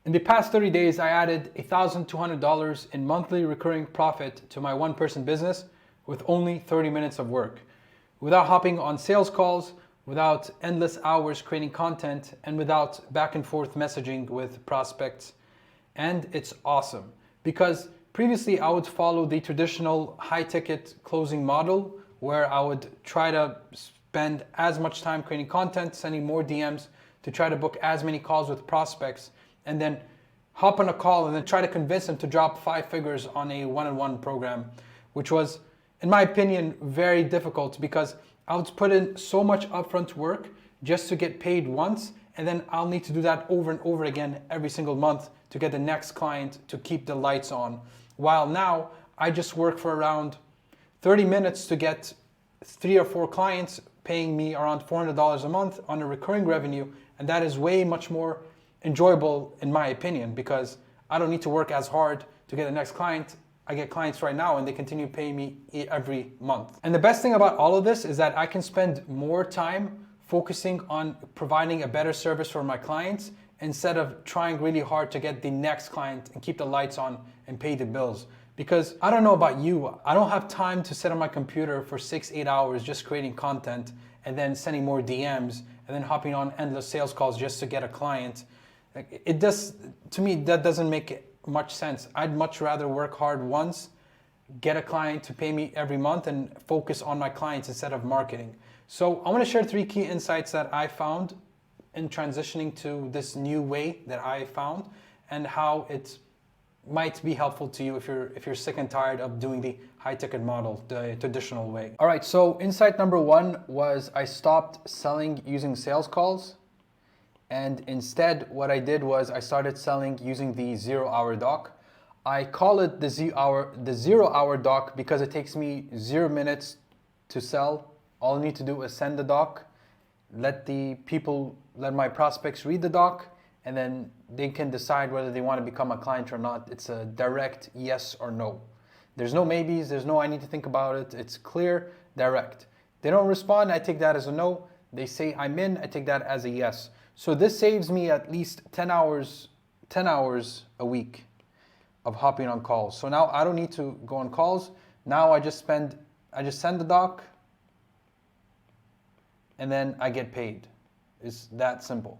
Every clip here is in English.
In the past 30 days, I added $1,200 in monthly recurring profit to my one-person business with only 30 minutes of work, without hopping on sales calls, without endless hours creating content, and without back and forth messaging with prospects. And it's awesome because previously I would follow the traditional high-ticket closing model where I would try to spend as much time creating content, sending more DMs to try to book as many calls with prospects, and then hop on a call and then try to convince them to drop 5 figures on a one-on-one program, which was, in my opinion, very difficult because I would put in so much upfront work just to get paid once, and then I'll need to do that over and over again every single month to get the next client to keep the lights on. While now, I just work for around 30 minutes to get 3 or 4 clients paying me around $400 a month on a recurring revenue, and that is way much more enjoyable in my opinion because I don't need to work as hard to get the next client. I get clients right now and they continue paying me every month. And the best thing about all of this is that I can spend more time focusing on providing a better service for my clients instead of trying really hard to get the next client and keep the lights on and pay the bills. Because I don't know about you, I don't have time to sit on my computer for 6-8 hours just creating content and then sending more DMs and then hopping on endless sales calls just to get a client. It does, to me, that doesn't make much sense. I'd much rather work hard once, get a client to pay me every month and focus on my clients instead of marketing. So I want to share 3 key insights that I found in transitioning to this new way that I found and how it might be helpful to you if you're sick and tired of doing the high-ticket model, the traditional way. All right, so insight number 1 was I stopped selling using sales calls. And instead, what I did was I started selling using the 0-hour doc. I call it the 0-hour doc because it takes me 0 minutes to sell. All I need to do is send the doc, let my prospects read the doc, and then they can decide whether they want to become a client or not. It's a direct yes or no. There's no maybes, there's no I need to think about it. It's clear, direct. They don't respond, I take that as a no. They say I'm in, I take that as a yes. So this saves me at least 10 hours a week of hopping on calls. So now I don't need to go on calls. Now I just send the doc and then I get paid. It's that simple.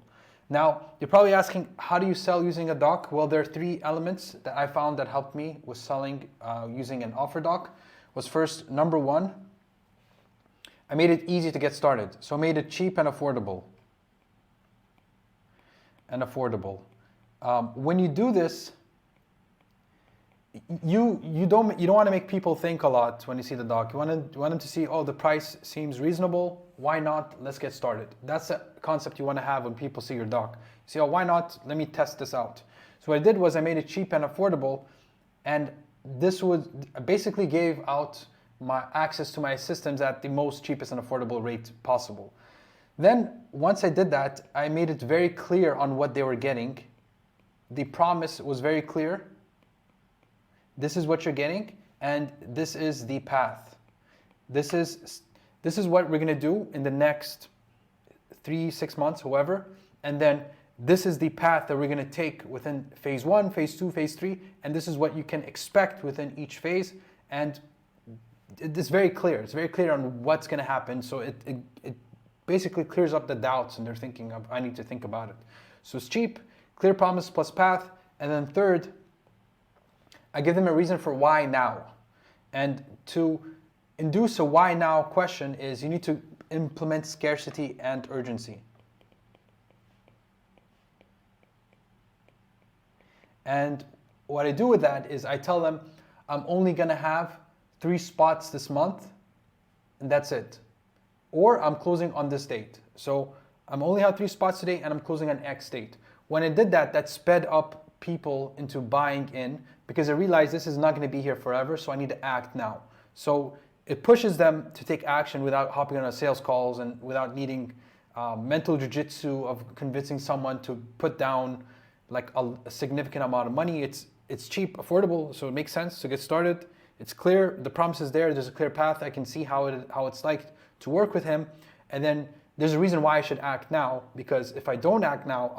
Now, you're probably asking, how do you sell using a doc? Well, there are 3 elements that I found that helped me with selling using an offer doc. Was first, number 1, I made it easy to get started. So I made it cheap and affordable. When you do this, you don't want to make people think a lot when you see the doc. You want them to see, oh, the price seems reasonable. Why not? Let's get started. That's the concept you want to have when people see your doc. You say, oh, why not? Let me test this out. So what I did was I made it cheap and affordable, and this basically gave out my access to my systems at the most cheapest and affordable rate possible. Then, once I did that, I made it very clear on what they were getting. The promise was very clear. This is what you're getting, and this is the path. This is what we're gonna do in the next 3-6 months, however, and then this is the path that we're gonna take within phase 1, phase 2, phase 3, and this is what you can expect within each phase, and it's very clear. It's very clear on what's gonna happen, so it basically clears up the doubts and they're thinking of, I need to think about it. So it's cheap, clear promise plus path, and then third, I give them a reason for why now. And to induce a why now question is you need to implement scarcity and urgency. And what I do with that is I tell them I'm only gonna have 3 spots this month and that's it. Or I'm closing on this date. So I'm only have 3 spots today and I'm closing on X date. When I did that, that sped up people into buying in because I realized this is not going to be here forever, so I need to act now. So it pushes them to take action without hopping on a sales calls and without needing mental jiu-jitsu of convincing someone to put down like a significant amount of money. It's cheap, affordable, so it makes sense to get started. It's clear, the promise is there, there's a clear path, I can see how it's like to work with him, and then there's a reason why I should act now, because if I don't act now,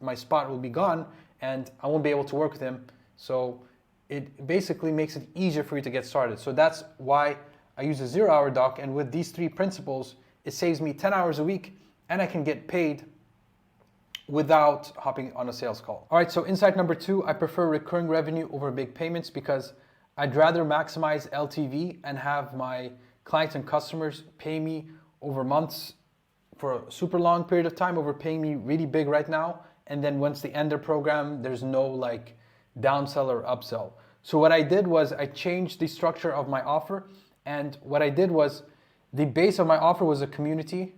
my spot will be gone, and I won't be able to work with him. So it basically makes it easier for you to get started. So that's why I use a 0-hour doc, and with these 3 principles, it saves me 10 hours a week, and I can get paid without hopping on a sales call. All right, so insight number 2, I prefer recurring revenue over big payments because I'd rather maximize LTV and have my clients and customers pay me over months for a super long period of time over paying me really big right now. And then once they end their program, there's no like downsell or upsell. So what I did was I changed the structure of my offer. And what I did was the base of my offer was a community.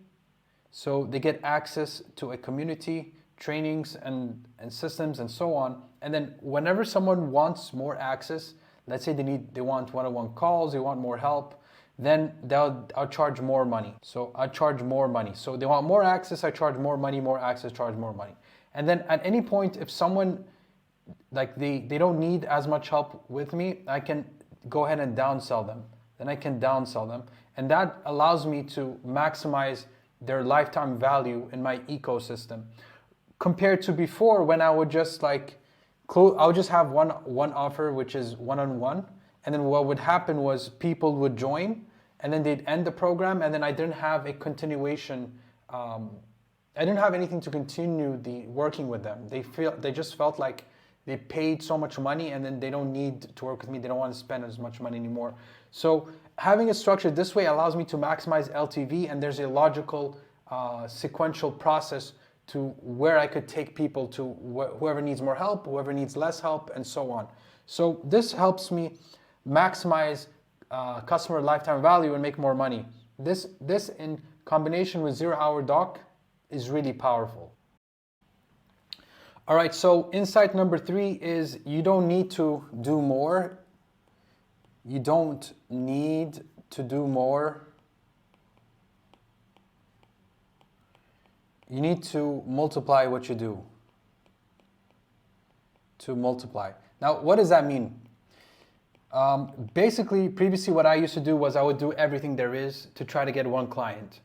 So they get access to a community, trainings and systems and so on. And then whenever someone wants more access, let's say they want one-on-one calls, they want more help, then I'll charge more money. So I charge more money. So they want more access, I charge more money, more access, charge more money. And then at any point, if someone, like they don't need as much help with me, I can go ahead and downsell them. Then I can downsell them. And that allows me to maximize their lifetime value in my ecosystem. Compared to before, when I would just like, I would just have one offer, which is one-on-one. And then what would happen was people would join and then they'd end the program, and then I didn't have a continuation. I didn't have anything to continue the working with them. They just felt like they paid so much money and then they don't need to work with me. They don't want to spend as much money anymore. So having it structured this way allows me to maximize LTV, and there's a logical sequential process to where I could take people to whoever needs more help, whoever needs less help, and so on. So this helps me maximize customer lifetime value and make more money. This in combination with 0-hour doc is really powerful. All right, so insight number 3 is you don't need to do more. You don't need to do more. You need to multiply what you do. To multiply. Now, what does that mean? Basically, previously what I used to do was I would do everything there is to try to get one client.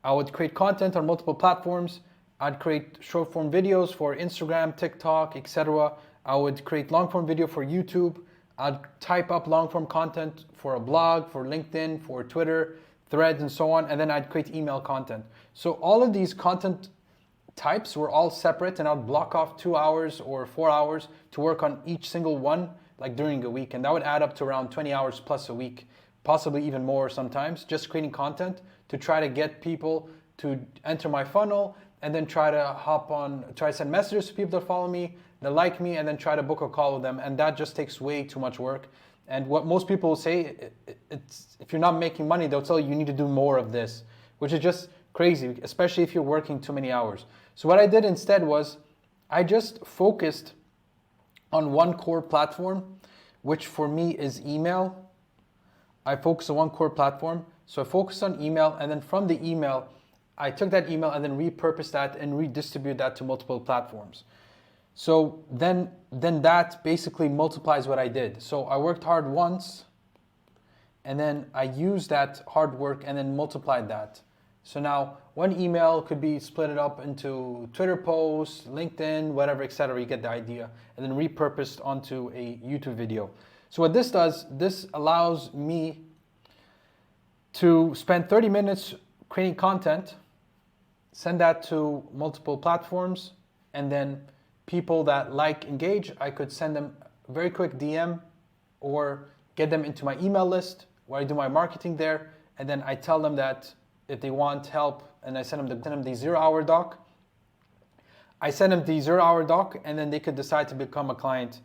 I would create content on multiple platforms. I'd create short form videos for Instagram, TikTok, etc. I would create long form video for YouTube. I'd type up long form content for a blog, for LinkedIn, for Twitter, Threads, and so on. And then I'd create email content. So all of these content types were all separate, and I'd block off 2 hours or 4 hours to work on each single one, like during a week. And that would add up to around 20 hours plus a week, possibly even more sometimes, just creating content to try to get people to enter my funnel, and then try to send messages to people that follow me, that like me, and then try to book a call with them. And that just takes way too much work. And what most people will say, it's if you're not making money, they'll tell you need to do more of this, which is just crazy, especially if you're working too many hours. So what I did instead was I just focused on one core platform, which for me is email. I focused on one core platform. So I focused on email, and then from the email, I took that email and then repurposed that and redistribute that to multiple platforms. So then that basically multiplies what I did. So I worked hard once, and then I used that hard work and then multiplied that. So now one email could be split up into Twitter posts, LinkedIn, whatever, etc. You get the idea, and then repurposed onto a YouTube video. So what this does, this allows me to spend 30 minutes creating content, send that to multiple platforms, and then people that engage, I could send them a very quick DM or get them into my email list where I do my marketing there, and then I tell them that if they want help, and I send them the 0-hour doc. I send them the 0-hour doc, and then they could decide to become a client.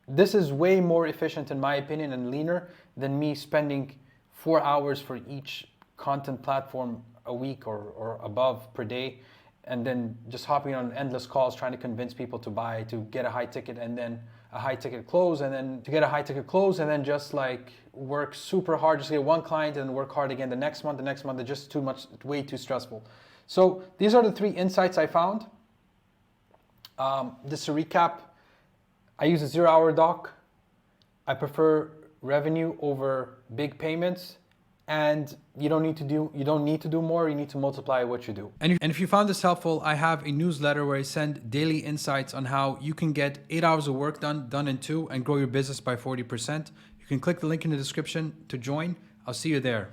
This is way more efficient in my opinion and leaner than me spending 4 hours for each content platform a week or above per day, and then just hopping on endless calls trying to convince people to buy, to get a high ticket, and then a high ticket close, and then to get a high ticket close, and then just like work super hard just to get one client and work hard again the next month, it's just too much, way too stressful. So these are the 3 insights I found. Just to recap, I use a 0-hour doc. I prefer revenue over big payments, and you don't need to do more, you need to multiply what you do. And if you found this helpful, I have a newsletter where I send daily insights on how you can get 8 hours of work done in 2 and grow your business by 40%. You can click the link in the description to join. I'll see you there.